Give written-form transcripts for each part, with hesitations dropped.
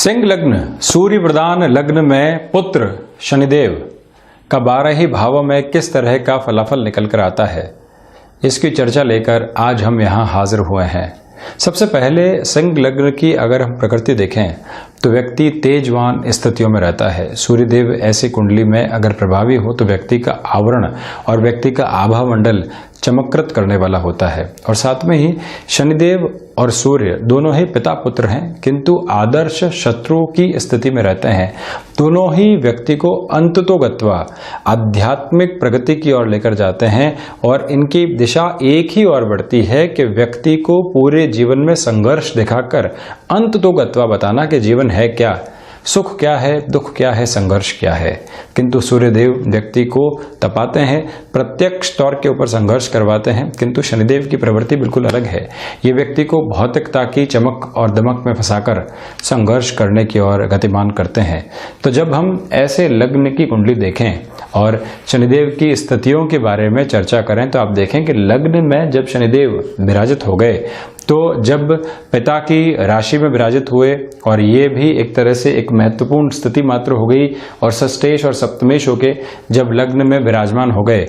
सिंह लग्न सूर्य प्रधान लग्न में पुत्र शनिदेव का 12 ही भावों में किस तरह का फलाफल निकल कर आता है, इसकी चर्चा लेकर आज हम यहाँ हाजिर हुए हैं। सबसे पहले सिंह लग्न की अगर हम प्रकृति देखें तो व्यक्ति तेजवान स्थितियों में रहता है। सूर्यदेव ऐसी कुंडली में अगर प्रभावी हो तो व्यक्ति का आवरण और व्यक्ति का आभा मंडल चमत्कृत करने वाला होता है। और साथ में ही शनिदेव और सूर्य दोनों ही पिता पुत्र हैं, किंतु आदर्श शत्रु की स्थिति में रहते हैं। दोनों ही व्यक्ति को अंततोगत्वा आध्यात्मिक प्रगति की ओर लेकर जाते हैं और इनकी दिशा एक ही ओर बढ़ती है कि व्यक्ति को पूरे जीवन में संघर्ष दिखाकर अंततोगत्वा बताना कि जीवन है क्या, सुख क्या है, दुख क्या है, संघर्ष क्या है। किंतु सूर्यदेव व्यक्ति को तपाते हैं, प्रत्यक्ष तौर के ऊपर संघर्ष करवाते हैं, किंतु शनिदेव की प्रवृत्ति बिल्कुल अलग है। ये व्यक्ति को भौतिकता की चमक और दमक में फंसाकर संघर्ष करने की ओर गतिमान करते हैं। तो जब हम ऐसे लग्न की कुंडली देखें और शनिदेव की स्थितियों के बारे में चर्चा करें तो आप देखें कि लग्न में जब शनिदेव विराजित हो गए तो जब पिता की राशि में विराजित हुए और ये भी एक तरह से एक महत्वपूर्ण स्थिति मात्र हो गई और षष्ठेश और सप्तमेश होके जब लग्न में विराजमान हो गए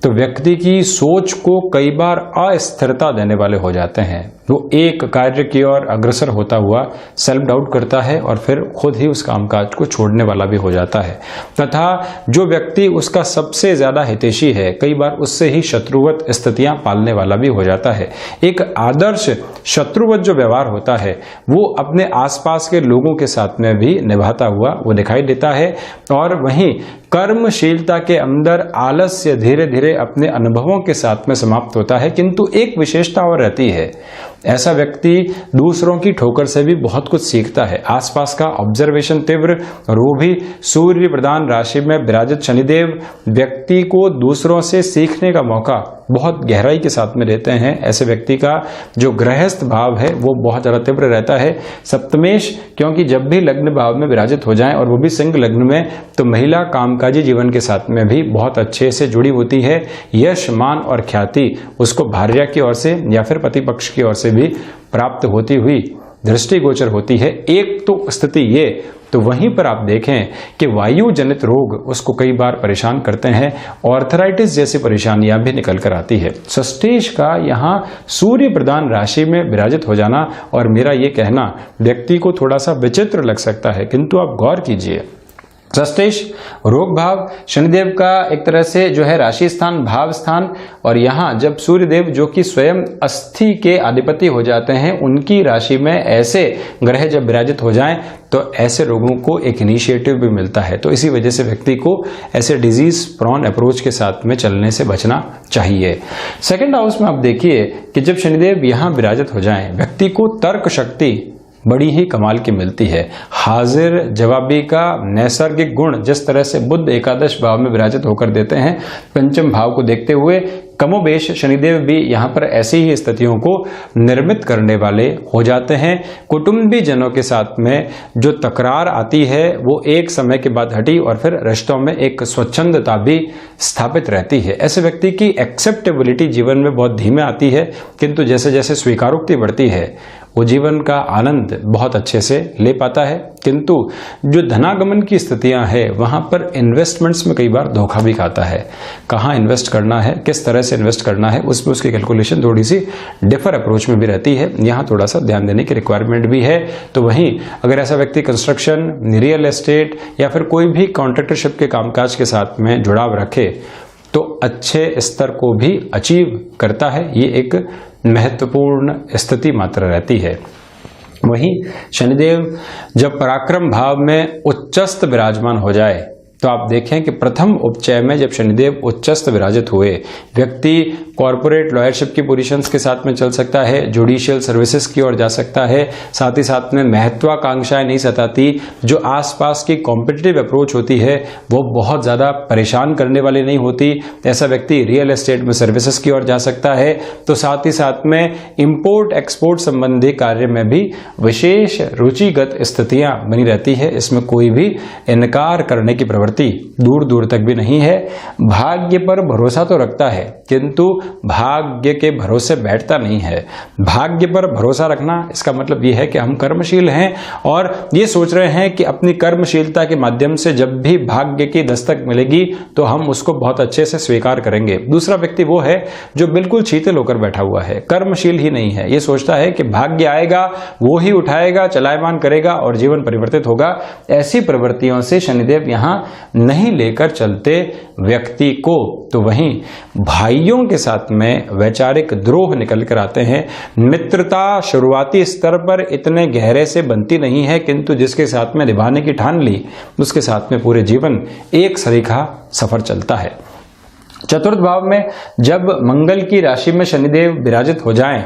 तो व्यक्ति की सोच को कई बार अस्थिरता देने वाले हो जाते हैं। वो एक कार्य की ओर अग्रसर होता हुआ सेल्फ डाउट करता है और फिर खुद ही उस कामकाज को छोड़ने वाला भी हो जाता है, तथा जो व्यक्ति उसका सबसे ज्यादा हितैषी है कई बार उससे ही शत्रुवत स्थितियां पालने वाला भी हो जाता है। एक आदर्श शत्रुवत जो व्यवहार होता है वो अपने आसपास के लोगों के साथ में भी निभाता हुआ वो दिखाई देता है। और वहीं कर्मशीलता के अंदर आलस्य धीरे धीरे अपने अनुभवों के साथ में समाप्त होता है, किंतु एक विशेषता और रहती है, ऐसा व्यक्ति दूसरों की ठोकर से भी बहुत कुछ सीखता है। आसपास का ऑब्जर्वेशन तीव्र और वो भी सूर्य प्रधान राशि में विराजित शनिदेव व्यक्ति को दूसरों से सीखने का मौका बहुत गहराई के साथ में देते हैं। ऐसे व्यक्ति का जो गृहस्थ भाव है वो बहुत ज्यादा तीव्र रहता है। सप्तमेश क्योंकि जब भी लग्न भाव में विराजित हो जाए और वो भी सिंह लग्न में तो महिला कामकाजी जीवन के साथ में भी बहुत अच्छे से जुड़ी होती है। यश मान और ख्याति उसको भार्या की ओर से या फिर पति पक्ष की ओर से भी प्राप्त होती हुई दृष्टिगोचर होती है। एक तो स्थिति ये, तो वहीं पर आप देखें कि वायु जनित रोग उसको कई बार परेशान करते हैं, ऑर्थराइटिस जैसी परेशानियां भी निकल कर आती है। षष्ठेश का यहाँ सूर्य प्रधान राशि में विराजित हो जाना और मेरा ये कहना व्यक्ति को थोड़ा सा विचित्र लग सकता है, किंतु आप गौर कीजिए, षष्ठेश रोग भाव शनिदेव का एक तरह से जो है राशि स्थान भाव स्थान, और यहाँ जब सूर्यदेव जो कि स्वयं अस्थि के अधिपति हो जाते हैं उनकी राशि में ऐसे ग्रह जब विराजित हो जाएं तो ऐसे रोगों को एक इनिशिएटिव भी मिलता है। तो इसी वजह से व्यक्ति को ऐसे डिजीज प्रॉन अप्रोच के साथ में चलने से बचना चाहिए। सेकेंड हाउस में आप देखिए कि जब शनिदेव यहाँ विराजित हो जाएं व्यक्ति को तर्क शक्ति बड़ी ही कमाल की मिलती है। हाजिर जवाबी का नैसर्गिक गुण जिस तरह से बुध एकादश भाव में विराजित होकर देते हैं, पंचम भाव को देखते हुए कमोबेश शनिदेव भी यहाँ पर ऐसी ही स्थितियों को निर्मित करने वाले हो जाते हैं। कुटुंबी जनों के साथ में जो तकरार आती है वो एक समय के बाद हटी और फिर रिश्तों में एक स्वच्छंदता भी स्थापित रहती है। ऐसे व्यक्ति की एक्सेप्टेबिलिटी जीवन में बहुत धीमे आती है, किंतु जैसे जैसे स्वीकारोक्ति बढ़ती है वो जीवन का आनंद बहुत अच्छे से ले पाता है। किंतु जो धनागमन की स्थितियां हैं वहां पर इन्वेस्टमेंट्स में कई बार धोखा भी खाता है। कहाँ इन्वेस्ट करना है, किस तरह से इन्वेस्ट करना है, उसमें उसकी कैलकुलेशन थोड़ी सी डिफर अप्रोच में भी रहती है। यहाँ थोड़ा सा ध्यान देने की रिक्वायरमेंट भी है। तो वहीं अगर ऐसा व्यक्ति कंस्ट्रक्शन, रियल एस्टेट या फिर कोई भी कॉन्ट्रैक्टरशिप के कामकाज के साथ में जुड़ाव रखे तो अच्छे स्तर को भी अचीव करता है। ये एक महत्वपूर्ण स्थिति मात्र रहती है। वहीं शनिदेव जब पराक्रम भाव में उच्चस्थ विराजमान हो जाए तो आप देखें कि प्रथम उपचय में जब शनिदेव उच्चस्थ विराजित हुए व्यक्ति कॉर्पोरेट लॉयरशिप की पोजीशंस के साथ में चल सकता है, जुडिशियल सर्विसेज की ओर जा सकता है, साथ ही साथ में महत्वाकांक्षाएं नहीं सताती। जो आसपास की कॉम्पिटिटिव अप्रोच होती है वो बहुत ज़्यादा परेशान करने वाली नहीं होती। ऐसा व्यक्ति रियल एस्टेट में सर्विसेज की ओर जा सकता है। तो साथ ही साथ में इंपोर्ट एक्सपोर्ट संबंधी कार्य में भी विशेष रुचिगत स्थितियां बनी रहती है। इसमें कोई भी इनकार करने की प्रवृत्ति प्रति दूर दूर तक भी नहीं है। भाग्य पर भरोसा तो रखता है किंतु भाग्य के भरोसे बैठता नहीं है। भाग्य पर भरोसा रखना इसका मतलब यह है कि हम कर्मशील हैं और ये सोच रहे हैं कि अपनी कर्मशीलता के माध्यम से जब भी भाग्य की दस्तक मिलेगी तो हम उसको बहुत अच्छे से स्वीकार करेंगे। दूसरा व्यक्ति वो है जो बिल्कुल शीतल होकर बैठा हुआ है, कर्मशील ही नहीं है। ये सोचता है कि भाग्य आएगा, वो ही उठाएगा, चलायमान करेगा और जीवन परिवर्तित होगा। ऐसी प्रवृत्तियों से शनिदेव यहां नहीं लेकर चलते व्यक्ति को। तो वहीं भाइयों के साथ में वैचारिक द्रोह निकल कर आते हैं। मित्रता शुरुआती स्तर पर इतने गहरे से बनती नहीं है किंतु जिसके साथ में निभाने की ठान ली उसके साथ में पूरे जीवन एक सरीखा सफर चलता है। चतुर्थ भाव में जब मंगल की राशि में शनिदेव विराजित हो जाएं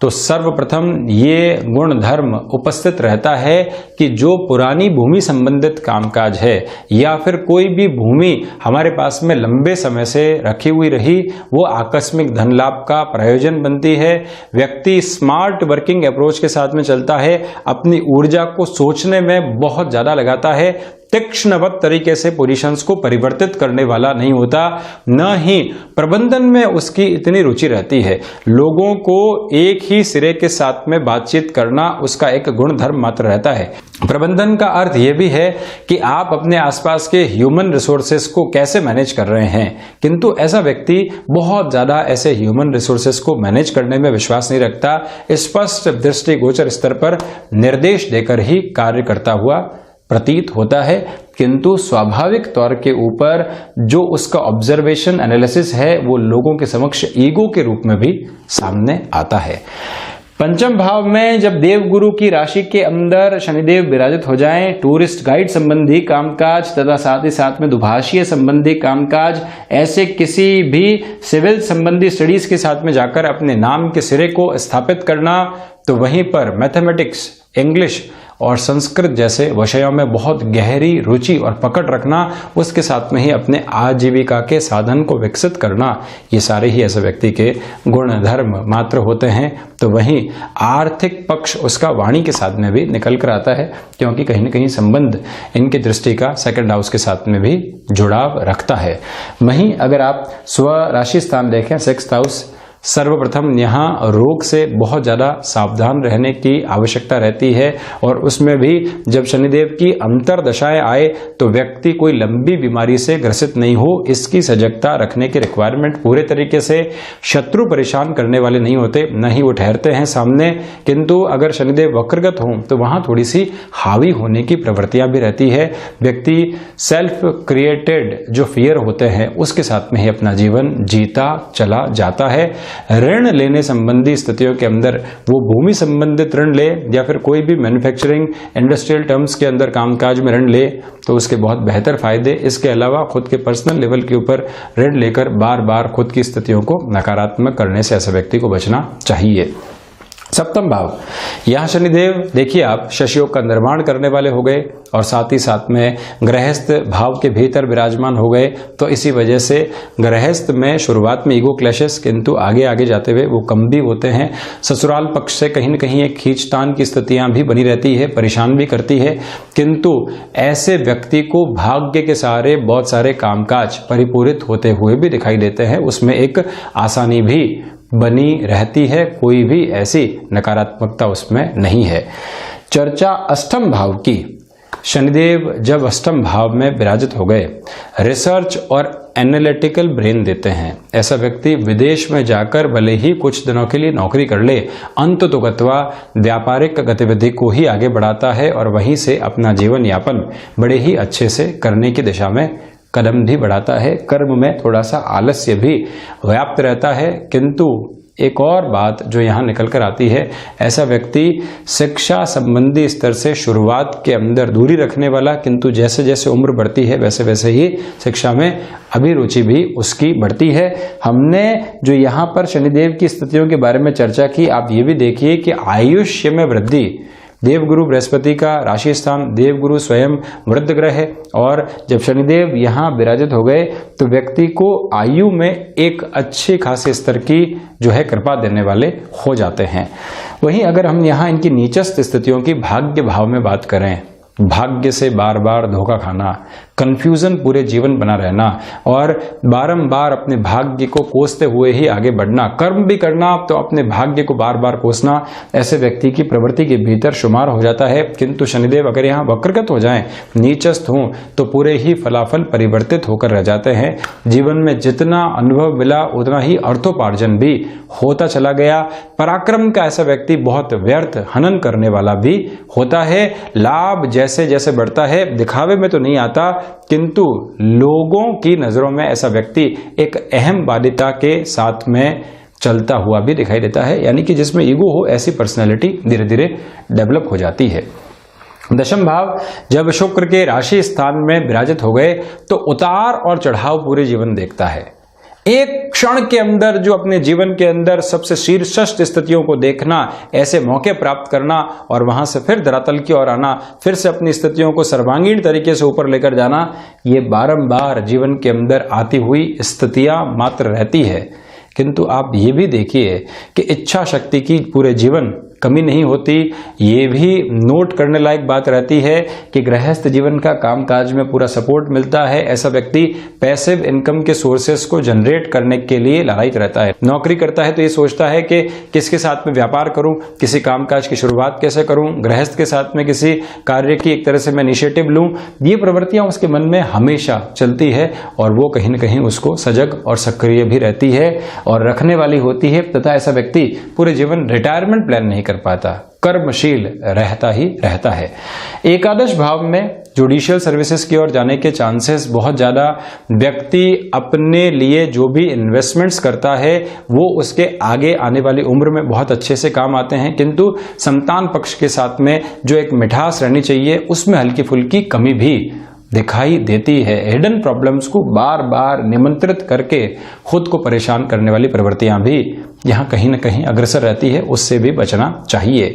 तो सर्वप्रथम ये गुण धर्म उपस्थित रहता है कि जो पुरानी भूमि संबंधित कामकाज है या फिर कोई भी भूमि हमारे पास में लंबे समय से रखी हुई रही वो आकस्मिक धन लाभ का प्रयोजन बनती है। व्यक्ति स्मार्ट वर्किंग अप्रोच के साथ में चलता है, अपनी ऊर्जा को सोचने में बहुत ज्यादा लगाता है, तीक्ष्णवत तरीके से पोजीशंस को परिवर्तित करने वाला नहीं होता, न ही प्रबंधन में उसकी इतनी रुचि रहती है। लोगों को एक ही सिरे के साथ में बातचीत करना उसका एक गुण धर्म मात्र रहता है। प्रबंधन का अर्थ यह भी है कि आप अपने आसपास के ह्यूमन रिसोर्सेस को कैसे मैनेज कर रहे हैं, किंतु ऐसा व्यक्ति बहुत ज्यादा ऐसे ह्यूमन रिसोर्सेस को मैनेज करने में विश्वास नहीं रखता। स्पष्ट दृष्टिगोचर स्तर पर निर्देश देकर ही कार्य करता हुआ प्रतीत होता है, किंतु स्वाभाविक तौर के ऊपर जो उसका ऑब्जर्वेशन एनालिसिस है वो लोगों के समक्ष ईगो के रूप में भी सामने आता है। पंचम भाव में जब देवगुरु की राशि के अंदर शनिदेव विराजित हो जाएं, टूरिस्ट गाइड संबंधी कामकाज तथा साथ ही साथ में दुभाषीय संबंधी कामकाज, ऐसे किसी भी सिविल संबंधी स्टडीज के साथ में जाकर अपने नाम के सिरे को स्थापित करना, तो वहीं पर मैथमेटिक्स, इंग्लिश और संस्कृत जैसे विषयों में बहुत गहरी रुचि और पकड़ रखना, उसके साथ में ही अपने आजीविका के साधन को विकसित करना, ये सारे ही ऐसे व्यक्ति के गुण धर्म मात्र होते हैं। तो वहीं आर्थिक पक्ष उसका वाणी के साथ में भी निकल कर आता है, क्योंकि कहीं न कहीं संबंध इनकी दृष्टि का सेकंड हाउस के साथ में भी जुड़ाव रखता है। वहीं अगर आप स्व राशि स्थान देखें, सिक्स्थ हाउस, सर्वप्रथम यहाँ रोग से बहुत ज़्यादा सावधान रहने की आवश्यकता रहती है और उसमें भी जब शनिदेव की अंतर्दशाएं आए तो व्यक्ति कोई लंबी बीमारी से ग्रसित नहीं हो, इसकी सजगता रखने की रिक्वायरमेंट पूरे तरीके से। शत्रु परेशान करने वाले नहीं होते, न ही वो ठहरते हैं सामने, किंतु अगर शनिदेव वक्रगत हों तो वहाँ थोड़ी सी हावी होने की प्रवृत्तियाँ भी रहती है। व्यक्ति सेल्फ क्रिएटेड जो फियर होते हैं उसके साथ में ही अपना जीवन जीता चला जाता है। ऋण लेने संबंधी स्थितियों के अंदर वो भूमि संबंधित ऋण ले या फिर कोई भी मैन्युफैक्चरिंग इंडस्ट्रियल टर्म्स के अंदर कामकाज में ऋण ले तो उसके बहुत बेहतर फायदे। इसके अलावा खुद के पर्सनल लेवल के ऊपर ऋण लेकर बार बार खुद की स्थितियों को नकारात्मक करने से ऐसे व्यक्ति को बचना चाहिए। सप्तम भाव, यहाँ शनिदेव देखिए आप शशियोग का निर्माण करने वाले हो गए और साथ ही साथ में गृहस्थ भाव के भीतर विराजमान हो गए, तो इसी वजह से गृहस्थ में शुरुआत में ईगो क्लैशेस, किंतु आगे आगे जाते हुए वो कम भी होते हैं। ससुराल पक्ष से कहीं न कहीं एक खींचतान की स्थितियां भी बनी रहती है, परेशान भी करती है, किंतु ऐसे व्यक्ति को भाग्य के सहारे बहुत सारे कामकाज परिपूरित होते हुए भी दिखाई देते हैं। उसमें एक आसानी भी बनी रहती है, कोई भी ऐसी नकारात्मकता उसमें नहीं है। चर्चा अष्टम भाव की। शनिदेव जब अष्टम भाव में विराजित हो गए, रिसर्च और एनालिटिकल ब्रेन देते हैं। ऐसा व्यक्ति विदेश में जाकर भले ही कुछ दिनों के लिए नौकरी कर ले, अंततोगत्वा व्यापारिक गतिविधि को ही आगे बढ़ाता है और वहीं से अपना जीवन यापन बड़े ही अच्छे से करने की दिशा में कदम भी बढ़ाता है। कर्म में थोड़ा सा आलस्य भी व्याप्त रहता है, किंतु एक और बात जो यहाँ निकल कर आती है, ऐसा व्यक्ति शिक्षा संबंधी स्तर से शुरुआत के अंदर दूरी रखने वाला, किंतु जैसे जैसे उम्र बढ़ती है वैसे वैसे ही शिक्षा में अभिरुचि भी उसकी बढ़ती है। हमने जो यहाँ पर शनिदेव की स्थितियों के बारे में चर्चा की, आप ये भी देखिए कि आयुष्य में वृद्धि, देवगुरु बृहस्पति का राशि स्थान, देवगुरु स्वयं वृद्ध ग्रह है और जब शनिदेव यहाँ विराजित हो गए तो व्यक्ति को आयु में एक अच्छे खासे स्तर की जो है कृपा देने वाले हो जाते हैं। वहीं अगर हम यहाँ इनकी नीचस्थ स्थितियों की भाग्य भाव में बात करें भाग्य से बार बार धोखा खाना, कंफ्यूजन पूरे जीवन बना रहना और बारंबार अपने भाग्य को कोसते हुए ही आगे बढ़ना, कर्म भी करना तो अपने भाग्य को बार बार कोसना, ऐसे व्यक्ति की प्रवृत्ति के भीतर शुमार हो जाता है। किंतु शनिदेव अगर यहाँ वक्रगत हो जाएं, नीचस्थ हों, तो पूरे ही फलाफल परिवर्तित होकर रह जाते हैं। जीवन में जितना अनुभव मिला उतना ही अर्थोपार्जन भी होता चला गया। पराक्रम का ऐसा व्यक्ति बहुत व्यर्थ हनन करने वाला भी होता है। लाभ जैसे जैसे बढ़ता है, दिखावे में तो नहीं आता, किंतु लोगों की नजरों में ऐसा व्यक्ति एक अहम बाध्यता के साथ में चलता हुआ भी दिखाई देता है। यानी कि जिसमें ईगो हो, ऐसी पर्सनैलिटी धीरे धीरे डेवलप हो जाती है। दशम भाव जब शुक्र के राशि स्थान में विराजित हो गए तो उतार और चढ़ाव पूरे जीवन देखता है। एक क्षण के अंदर जो अपने जीवन के अंदर सबसे शीर्षस्थ स्थितियों को देखना, ऐसे मौके प्राप्त करना और वहां से फिर धरातल की ओर आना, फिर से अपनी स्थितियों को सर्वांगीण तरीके से ऊपर लेकर जाना, ये बारंबार जीवन के अंदर आती हुई स्थितियां मात्र रहती है। किंतु आप ये भी देखिए कि इच्छा शक्ति की पूरे जीवन कमी नहीं होती। ये भी नोट करने लायक बात रहती है कि गृहस्थ जीवन का कामकाज में पूरा सपोर्ट मिलता है। ऐसा व्यक्ति पैसिव इनकम के सोर्सेस को जनरेट करने के लिए लालायित रहता है। नौकरी करता है तो ये सोचता है कि किसके साथ में व्यापार करूं, किसी कामकाज की शुरुआत कैसे करूं, गृहस्थ के साथ में किसी कार्य की एक तरह से मैं इनिशिएटिव लूं। ये प्रवृत्तियां उसके मन में हमेशा चलती है और वो कहीं न कहीं उसको सजग और सक्रिय भी रहती है और रखने वाली होती है। तथा ऐसा व्यक्ति पूरे जीवन रिटायरमेंट प्लान नहीं कर पाता, कर्मशील रहता ही रहता है। एकादश भाव में जुडिशियल सर्विसेज की ओर जाने के चांसेस बहुत ज्यादा। व्यक्ति अपने लिए जो भी इन्वेस्टमेंट्स करता है वो उसके आगे आने वाली उम्र में बहुत अच्छे से काम आते हैं, किंतु संतान पक्ष के साथ में जो एक मिठास रहनी चाहिए उसमें हल्की फुल्की कमी भी दिखाई देती है। हिडन प्रॉब्लम्स को बार बार निमंत्रित करके खुद को परेशान करने वाली प्रवृत्तियां भी यहाँ कहीं न कहीं अग्रसर रहती है, उससे भी बचना चाहिए।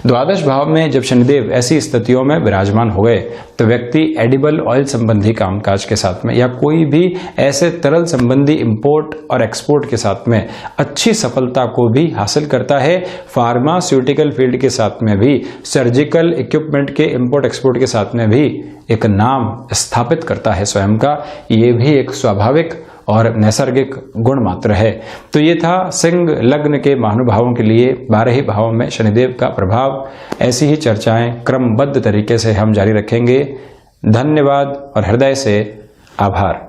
द्वादश भाव में जब शनिदेव ऐसी स्थितियों में विराजमान हो गए तो व्यक्ति एडिबल ऑयल संबंधी कामकाज के साथ में या कोई भी ऐसे तरल संबंधी इंपोर्ट और एक्सपोर्ट के साथ में अच्छी सफलता को भी हासिल करता है। फार्मास्यूटिकल फील्ड के साथ में भी, सर्जिकल इक्विपमेंट के इंपोर्ट एक्सपोर्ट के साथ में भी एक नाम स्थापित करता है स्वयं का। ये भी एक स्वाभाविक और नैसर्गिक गुण मात्र है। तो ये था सिंह लग्न के महानुभावों के लिए 12 ही भावों में शनिदेव का प्रभाव। ऐसी ही चर्चाएं क्रमबद्ध तरीके से हम जारी रखेंगे। धन्यवाद और हृदय से आभार।